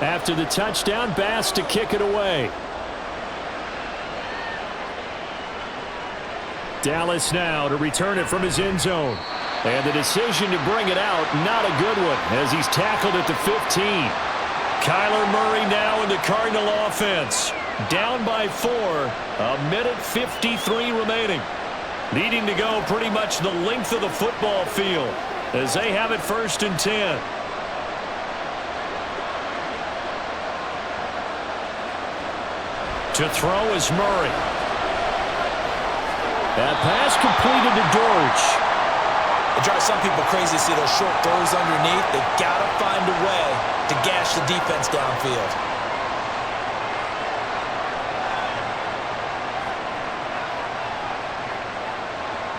After the touchdown, Bass to kick it away. Dallas now to return it from his end zone. And the decision to bring it out, not a good one, as he's tackled at the 15. Kyler Murray now in the Cardinal offense. Down by 4, a minute 53 remaining. Needing to go pretty much the length of the football field as they have it 1st and 10. To throw is Murray. That pass completed to Dortch. It drives some people crazy to see those short throws underneath. They've got to find a way to gash the defense downfield.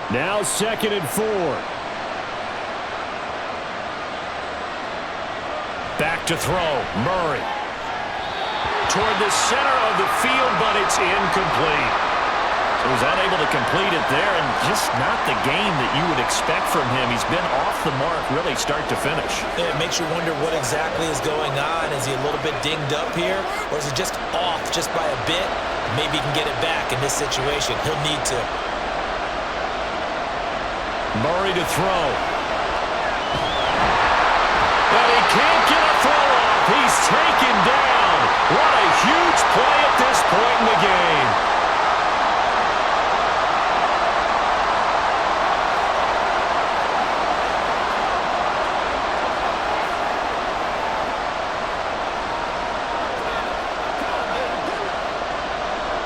Now 2nd and 4. Back to throw, Murray. Toward the center of the field, but it's incomplete. So he's unable to complete it there, and just not the game that you would expect from him. He's been off the mark really start to finish. Yeah, it makes you wonder what exactly is going on. Is he a little bit dinged up here, or is it just off just by a bit? Maybe he can get it back in this situation. He'll need to. Murray to throw. But he can't get a throw off. He's taken down. What a huge play at this point in the game.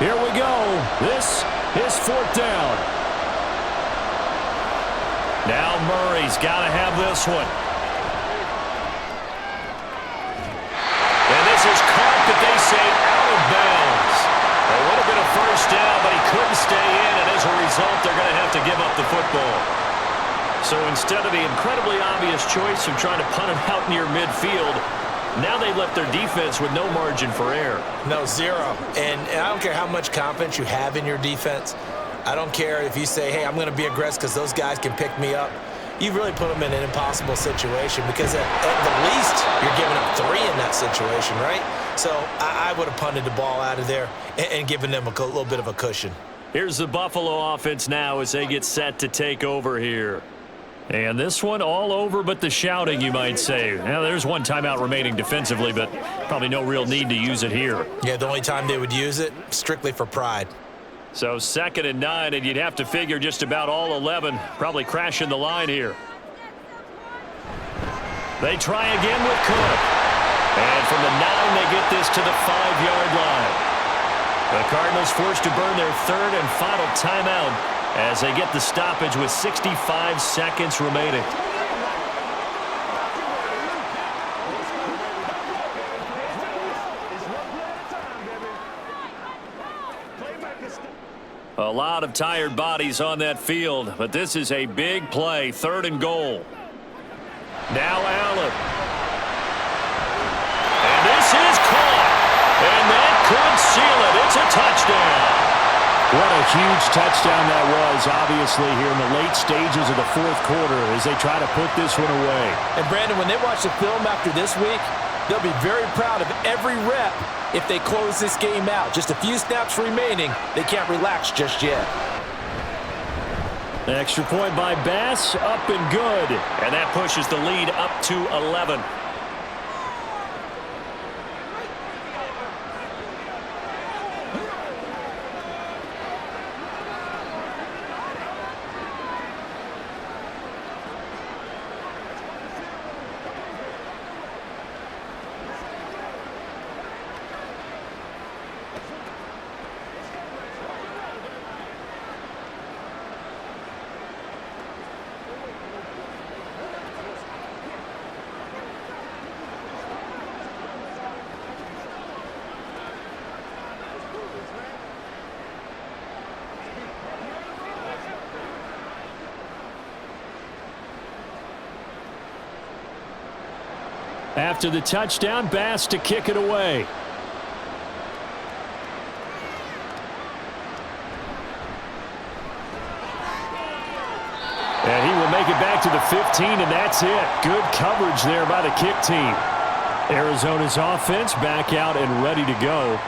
Here we go. This is 4th down. Now Murray's got to have this one. This is caught, but they say out of bounds. It would have been a 1st down, but he couldn't of the incredibly obvious choice of trying to punt it out near midfield. Now they left their defense with no margin for error. No, zero. And I don't care how much confidence you have in your defense. I don't care if you say, hey, I'm going to be aggressive because those guys can pick me up. You really put them in an impossible situation because at the least you're giving up 3 in that situation, right? So I would have punted the ball out of there and given them a little bit of a cushion. Here's the Buffalo offense now as they get set to take over here. And this one all over but the shouting, you might say. Now, there's one timeout remaining defensively, but probably no real need to use it here. Yeah, the only time they would use it, strictly for pride. So 2nd and 9, and you'd have to figure just about all 11 probably crashing the line here. They try again with Cook. And from the 9, they get this to the 5-yard line. The Cardinals forced to burn their 3rd and final timeout as they get the stoppage with 65 seconds remaining. A lot of tired bodies on that field, but this is a big play, 3rd and goal. Now Allen. And this is caught. And that could seal it. It's a touchdown. What a huge touchdown that was, obviously, here in the late stages of the 4th quarter as they try to put this one away. And, Brandon, when they watch the film after this week, they'll be very proud of every rep if they close this game out. Just a few snaps remaining. They can't relax just yet. Extra point by Bass, up and good. And that pushes the lead up to 11. After the touchdown, Bass to kick it away. And he will make it back to the 15, and that's it. Good coverage there by the kick team. Arizona's offense back out and ready to go.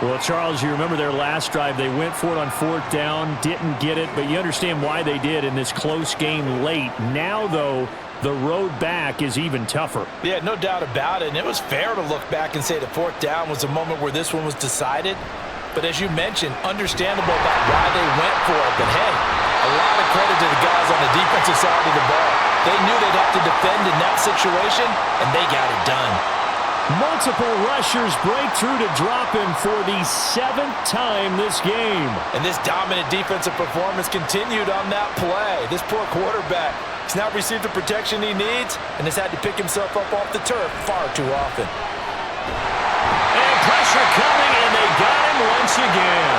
Well, Charles, you remember their last drive. They went for it on 4th down, didn't get it, but you understand why they did in this close game late. Now, though, the road back is even tougher. Yeah, no doubt about it. And it was fair to look back and say the 4th down was a moment where this one was decided. But as you mentioned, understandable about why they went for it. But, hey, a lot of credit to the guys on the defensive side of the ball. They knew they'd have to defend in that situation, and they got it done. Multiple rushers break through to drop him for the 7th time this game. And this dominant defensive performance continued on that play. This poor quarterback has now received the protection he needs and has had to pick himself up off the turf far too often. And pressure coming, and they got him once again.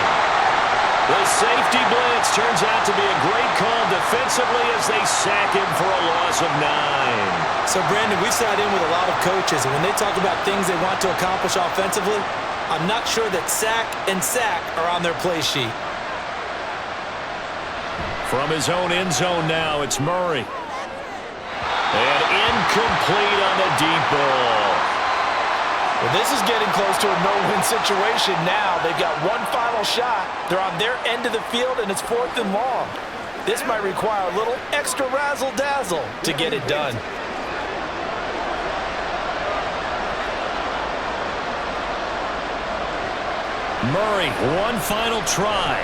The safety blitz turns out to be a great call defensively as they sack him for a loss of 9. So, Brandon, we've sat in with a lot of coaches, and when they talk about things they want to accomplish offensively, I'm not sure that sack and sack are on their play sheet. From his own end zone now, it's Murray. And incomplete on the deep ball. Well, this is getting close to a no-win situation now. They've got one final shot. They're on their end of the field, and it's 4th and long. This might require a little extra razzle-dazzle to get it done. Murray, one final try.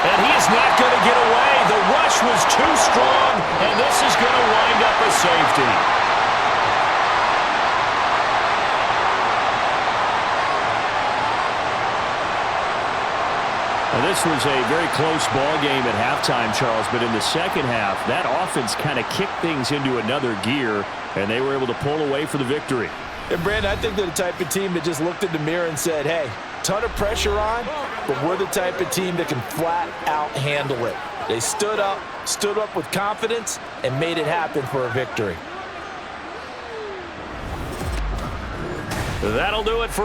And he is not going to get away. The rush was too strong, and this is going to wind up a safety. Now, this was a very close ball game at halftime, Charles, but in the second half, that offense kind of kicked things into another gear, and they were able to pull away for the victory. And, Brandon, I think they're the type of team that just looked in the mirror and said, hey, ton of pressure on, but we're the type of team that can flat out handle it. They stood up with confidence, and made it happen for a victory. That'll do it for